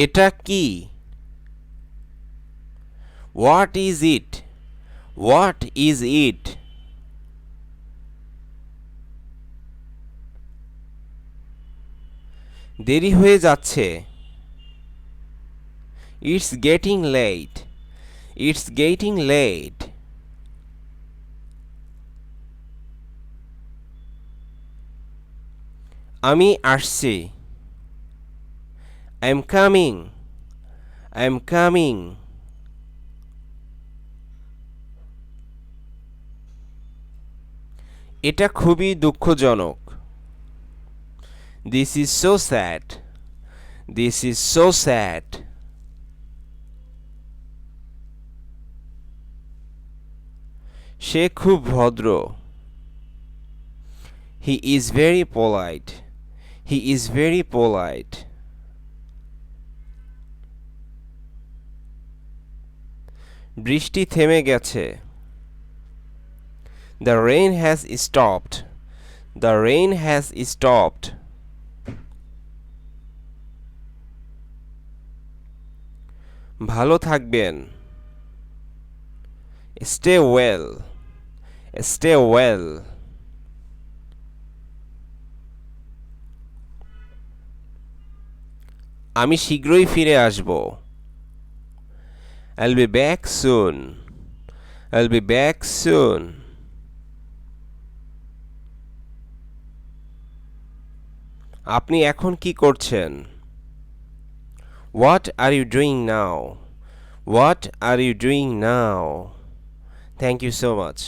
এটা কি? What is it? What is it? দেরি হয়ে যাচ্ছে। It's getting late. It's getting late. আমি আসছি। I'm coming. I'm coming. এটা খুবই দুঃখজনক। This is so sad. This is so sad. সে খুব ভদ্র। He is very polite. He is very polite. বৃষ্টি থেমে গেছে। The rain has stopped. The rain has stopped. ভালো থাকবেন। Stay well. Stay well. আমি শীঘ্রই ফিরে আসব। I'll be back soon. I'll be back soon. আপনি এখন কি করছেন? What are you doing now? What are you doing now? Thank you so much.